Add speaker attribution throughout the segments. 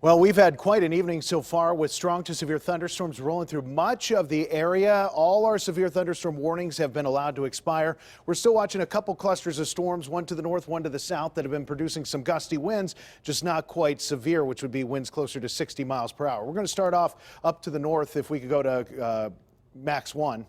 Speaker 1: Well, we've had quite an evening so far with strong to severe thunderstorms rolling through much of the area. All our severe thunderstorm warnings have been allowed to expire. We're still watching a couple clusters of storms, one to the north, one to the south, that have been producing some gusty winds, just not quite severe, which would be winds closer to 60 miles per hour. We're going to start off up to the north. If we could go to max 1.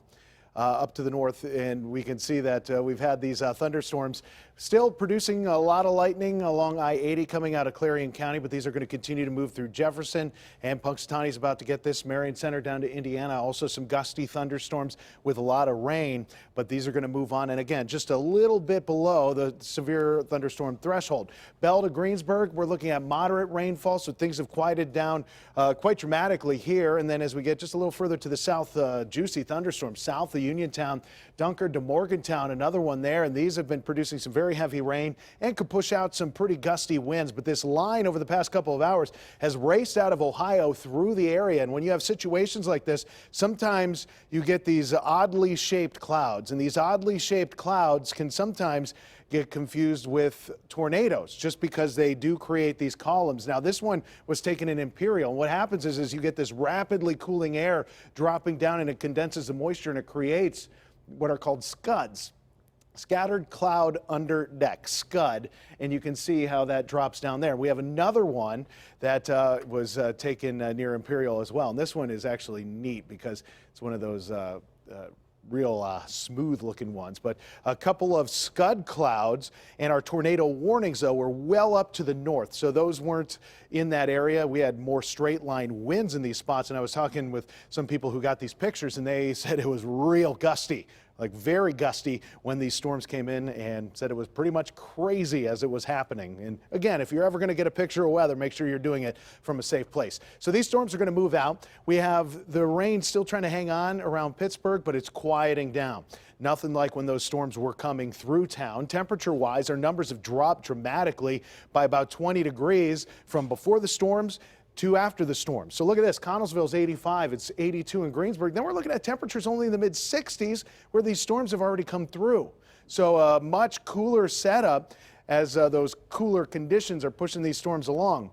Speaker 1: Up to the north, and we can see that we've had these thunderstorms still producing a lot of lightning along I-80 coming out of Clarion County, but these are going to continue to move through Jefferson, and Punxsutawney is about to get this, Marion Center down to Indiana. Also some gusty thunderstorms with a lot of rain, but these are going to move on, and again, just a little bit below the severe thunderstorm threshold. Bell to Greensburg, we're looking at moderate rainfall, so things have quieted down quite dramatically here, and then as we get just a little further to the south, juicy thunderstorms south of Uniontown, Dunkard to Morgantown, another one there, and these have been producing some very heavy rain and could push out some pretty gusty winds. But this line over the past couple of hours has raced out of Ohio through the area, and when you have situations like this, sometimes you get these oddly shaped clouds, and these oddly shaped clouds can sometimes get confused with tornadoes just because they do create these columns. Now, this one was taken in Imperial, and what happens is you get this rapidly cooling air dropping down, and it condenses the moisture, and it creates what are called scuds. Scattered cloud under deck, scud, and you can see how that drops down there. We have another one that was taken near Imperial as well, and this one is actually neat because it's one of those real smooth looking ones, but a couple of scud clouds, and our tornado warnings though were well up to the north, so those weren't in that area. We had more straight line winds in these spots, and I was talking with some people who got these pictures, and they said it was real gusty, like very gusty when these storms came in, and said it was pretty much crazy as it was happening. And again, if you're ever going to get a picture of weather, make sure you're doing it from a safe place. So these storms are going to move out. We have the rain still trying to hang on around Pittsburgh, but it's quieting down. Nothing like when those storms were coming through town. Temperature-wise, our numbers have dropped dramatically by about 20 degrees from before the storms to after the storm. So look at this, Connellsville's 85, it's 82 in Greensburg. Then we're looking at temperatures only in the mid 60s where these storms have already come through. So a much cooler setup as those cooler conditions are pushing these storms along.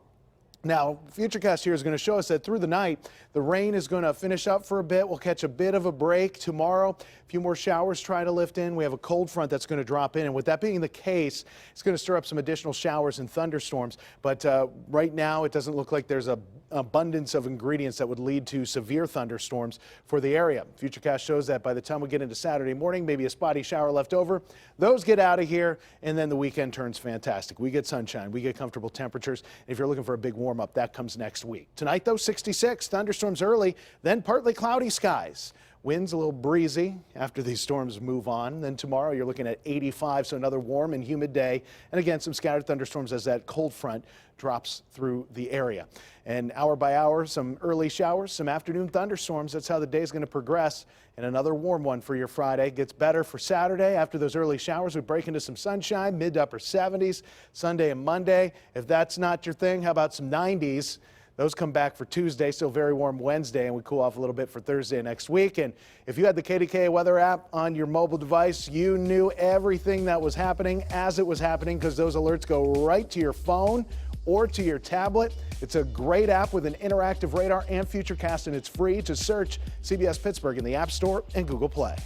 Speaker 1: Now, FUTURECAST here is going to show us that through the night, the rain is going to finish up for a bit. We'll catch a bit of a break tomorrow. A few more showers try to lift in. We have a cold front that's going to drop in. And with that being the case, it's going to stir up some additional showers and thunderstorms. But right now, it doesn't look like there's an abundance of ingredients that would lead to severe thunderstorms for the area. FUTURECAST shows that by the time we get into Saturday morning, maybe a spotty shower left over. Those get out of here, and then the weekend turns fantastic. We get sunshine. We get comfortable temperatures. If you're looking for a big warm-up, that comes next week. Tonight, though, 66. Thunderstorms early, then partly cloudy skies. Winds a little breezy after these storms move on. Then tomorrow you're looking at 85, so another warm and humid day. And again, some scattered thunderstorms as that cold front drops through the area. And hour by hour, some early showers, some afternoon thunderstorms. That's how the day is going to progress. And another warm one for your Friday. Gets better for Saturday. After those early showers, we break into some sunshine, mid to upper 70s, Sunday and Monday. If that's not your thing, how about some 90s? Those come back for Tuesday, still very warm Wednesday, and we cool off a little bit for Thursday next week. And if you had the KDKA weather app on your mobile device, you knew everything that was happening as it was happening, because those alerts go right to your phone or to your tablet. It's a great app with an interactive radar and FUTURECAST, and it's free to search CBS Pittsburgh in the App Store and Google Play.